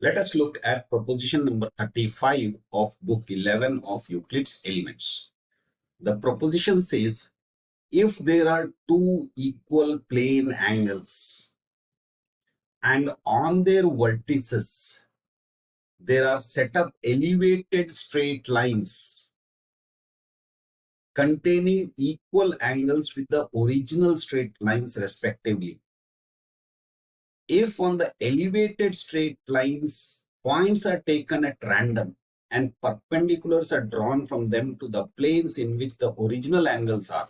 Let us look at proposition number 35 of book 11 of Euclid's Elements. The proposition says, if there are two equal plane angles and on their vertices there are set up elevated straight lines containing equal angles with the original straight lines respectively. If on the elevated straight lines points are taken at random and perpendiculars are drawn from them to the planes in which the original angles are,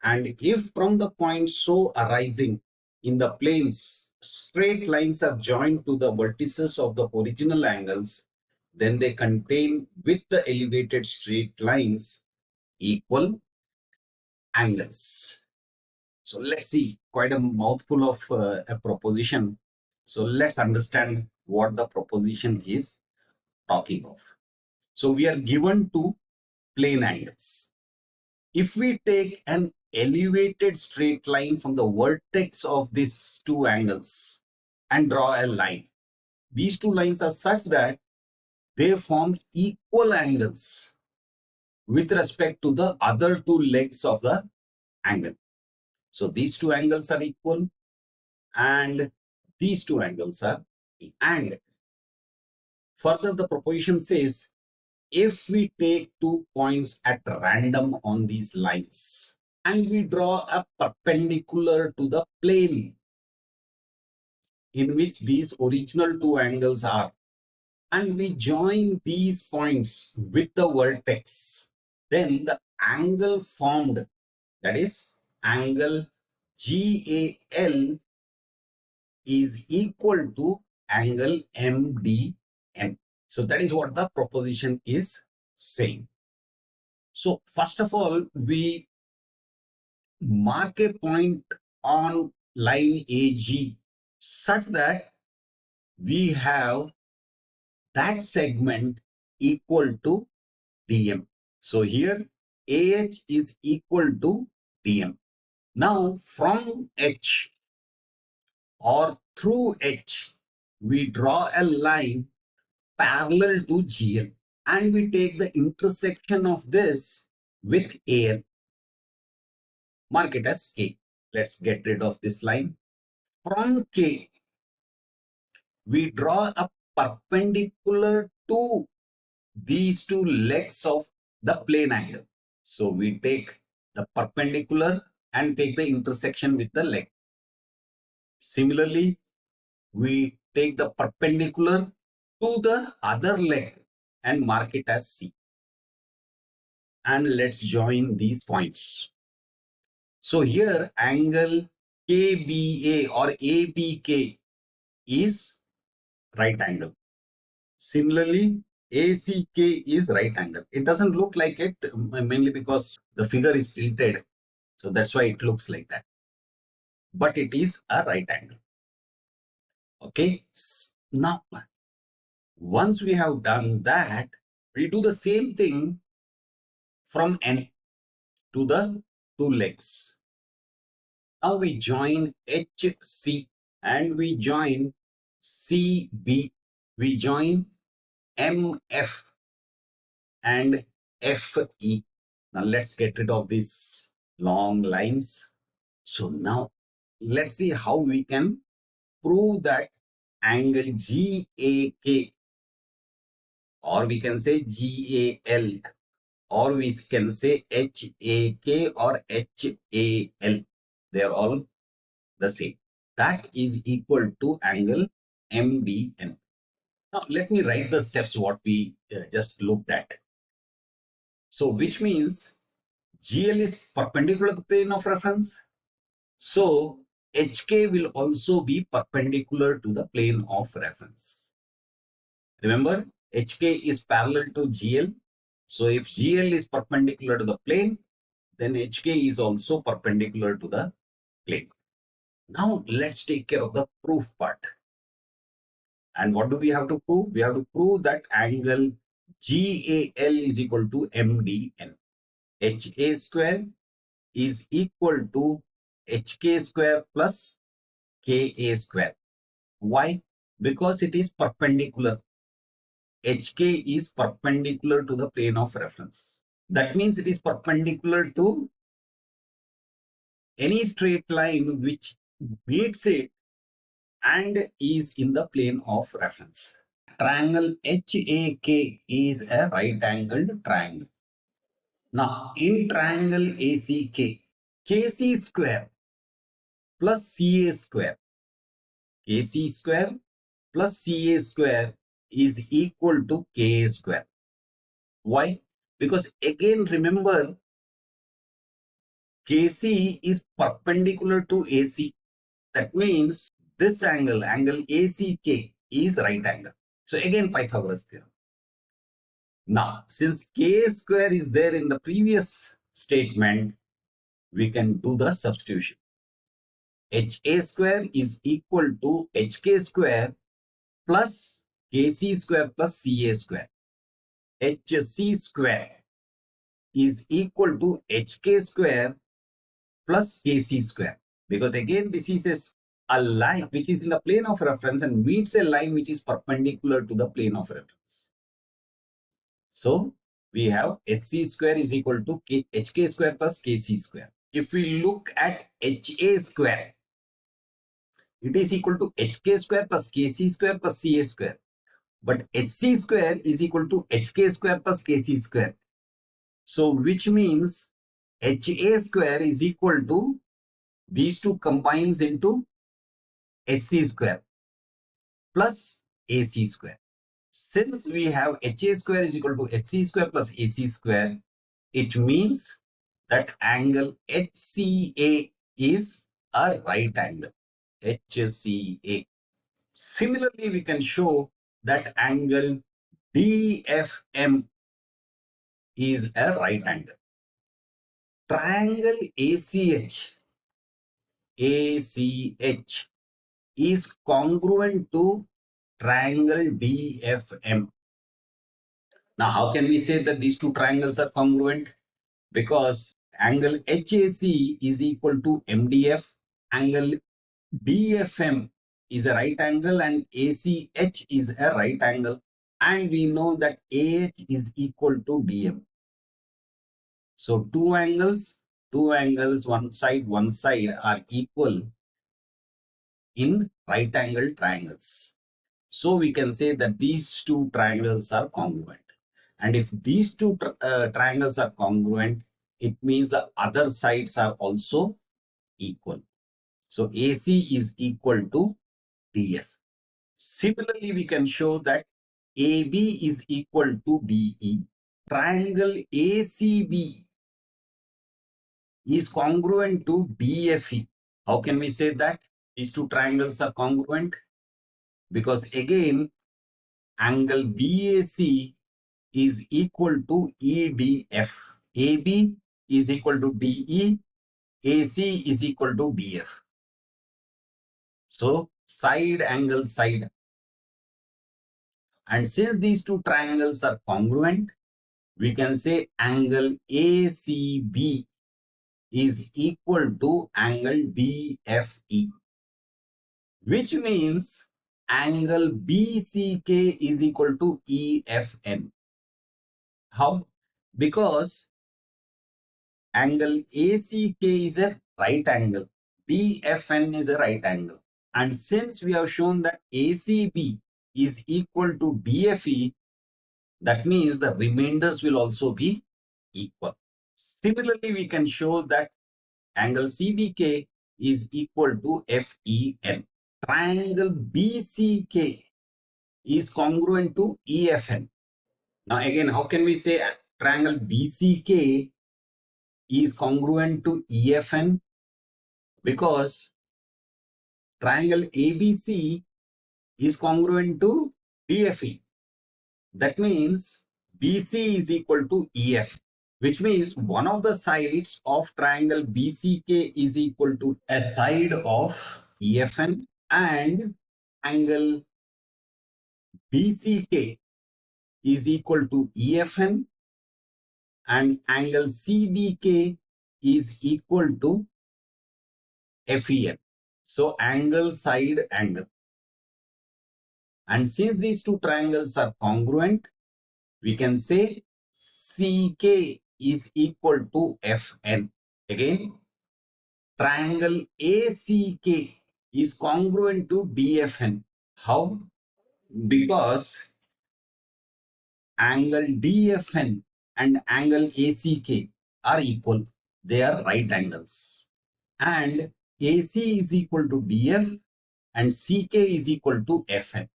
and if from the points so arising in the planes straight lines are joined to the vertices of the original angles, then they contain with the elevated straight lines equal angles. So let's see, quite a mouthful of a proposition. So let's understand what the proposition is talking of. So we are given two plane angles. If we take an elevated straight line from the vertex of these two angles and draw a line, these two lines are such that they form equal angles with respect to the other two legs of the angle. So these two angles are equal and these two angles are equal. And further, the proposition says, if we take 2 points at random on these lines and we draw a perpendicular to the plane in which these original two angles are, and we join these points with the vertex, then the angle formed, that is angle GAL, is equal to angle MDN. So that is what the proposition is saying. So first of all, we mark a point on line AG such that we have that segment equal to DM. So here AH is equal to DM. Now from H or through H, we draw a line parallel to GL and we take the intersection of this with AL. Mark it as K. Let's get rid of this line. From K, we draw a perpendicular to these two legs of the plane angle. So we take the perpendicular and take the intersection with the leg. Similarly, we take the perpendicular to the other leg and mark it as C. And let's join these points. So here angle KBA or ABK is right angle. Similarly, ACK is right angle. It doesn't look like it mainly because the figure is tilted. So that's why it looks like that. But it is a right angle. Okay. Now, once we have done that, we do the same thing from N to the two legs. Now we join HC and we join CB. We join MF and FE. Now let's get rid of these long lines. So now let's see how we can prove that angle GAK, or we can say GAL, or we can say HAK or HAL. They are all the same. That is equal to angle MDN. Now let me write the steps what we just looked at. So which means GL is perpendicular to the plane of reference. So HK will also be perpendicular to the plane of reference. Remember, HK is parallel to GL. So if GL is perpendicular to the plane, then HK is also perpendicular to the plane. Now let's take care of the proof part. And what do we have to prove? We have to prove that angle GAL is equal to MDN. HA square is equal to HK square plus KA square. Why? Because it is perpendicular. HK is perpendicular to the plane of reference. That means it is perpendicular to any straight line which meets it and is in the plane of reference. Triangle HAK is a right angled triangle. Now, in triangle ACK, KC square plus CA square, KC square plus CA square is equal to KA square. Why? Because again, remember, KC is perpendicular to AC. That means this angle, angle ACK, is right angle. So again, Pythagoras theorem. Now, since K square is there in the previous statement, we can do the substitution. HA square is equal to HK square plus KC square plus CA square. HC square is equal to HK square plus KC square. Because again, this is a line which is in the plane of reference and meets a line which is perpendicular to the plane of reference. So we have HC square is equal to HK square plus KC square. If we look at HA square, it is equal to HK square plus KC square plus CA square. But HC square is equal to HK square plus KC square. So which means HA square is equal to these two combines into HC square plus AC square. Since we have HA square is equal to HC square plus AC square, it means that angle HCA is a right angle. HCA. Similarly, we can show that angle DFM is a right angle. Triangle ACH is congruent to triangle DFM. Now, how can we say that these two triangles are congruent? Because angle HAC is equal to MDF, angle DFM is a right angle and ACH is a right angle, and we know that AH is equal to DM. So two angles, one side are equal in right angle triangles. So we can say that these two triangles are congruent. And if these two triangles are congruent, it means the other sides are also equal. So AC is equal to DF. Similarly, we can show that AB is equal to DE. Triangle ACB is congruent to DFE. How can we say that these two triangles are congruent? Because again, angle BAC is equal to EDF. AB is equal to DE. AC is equal to DF. So side angle side. And since these two triangles are congruent, we can say angle ACB is equal to angle DFE, which means angle BCK is equal to EFN. How? Because angle ACK is a right angle, DFN is a right angle. And since we have shown that ACB is equal to DFE, that means the remainders will also be equal. Similarly, we can show that angle CBK is equal to FEN. Triangle BCK is congruent to EFN. Now again, how can we say triangle BCK is congruent to EFN? Because triangle ABC is congruent to DFE. That means BC is equal to EF, which means one of the sides of triangle BCK is equal to a side of EFN, and angle BCK is equal to EFN, and angle CBK is equal to FEN. So angle side angle. And since these two triangles are congruent, we can say CK is equal to FN. Again, triangle ACK is congruent to DFN. How? Because angle DFN and angle ACK are equal. They are right angles. And AC is equal to DF and CK is equal to FN.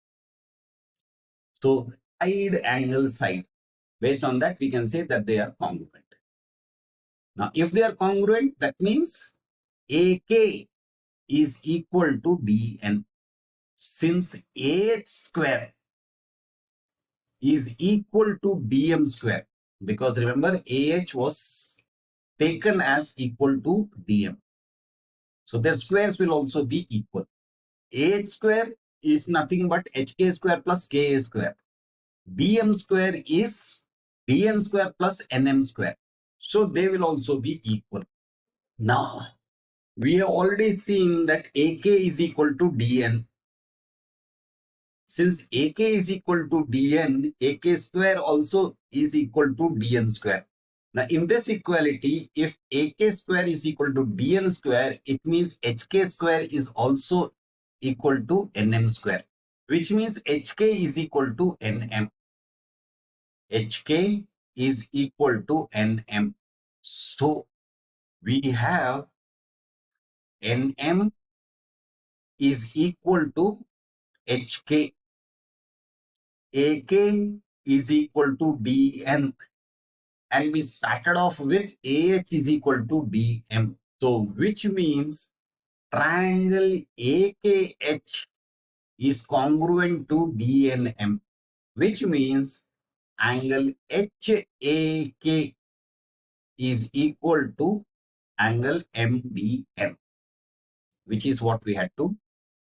So side angle side. Based on that, we can say that they are congruent. Now, if they are congruent, that means AK is equal to DN. Since AH square is equal to DM square, because remember AH was taken as equal to DM. So their squares will also be equal. AH square is nothing but HK square plus KA square. DM square is DN square plus NM square. So they will also be equal. Now, we have already seen that AK is equal to DN. Since AK is equal to DN, AK square also is equal to DN square. Now, in this equality, if AK square is equal to DN square, it means HK square is also equal to NM square, which means HK is equal to NM. HK is equal to NM. So, we have NM is equal to HK. AK is equal to DN. And we started off with AH is equal to DM. So, which means triangle AKH is congruent to DNM, which means angle HAK is equal to angle MDM, which is what we had to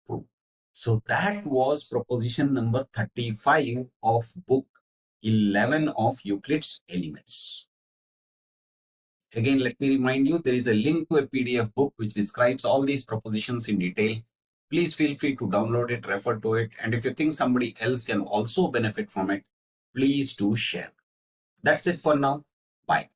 prove. So that was proposition number 35 of book 11 of Euclid's Elements. Again, let me remind you, there is a link to a PDF book which describes all these propositions in detail. Please feel free to download it, refer to it, and if you think somebody else can also benefit from it, please do share. That's it for now. Bye.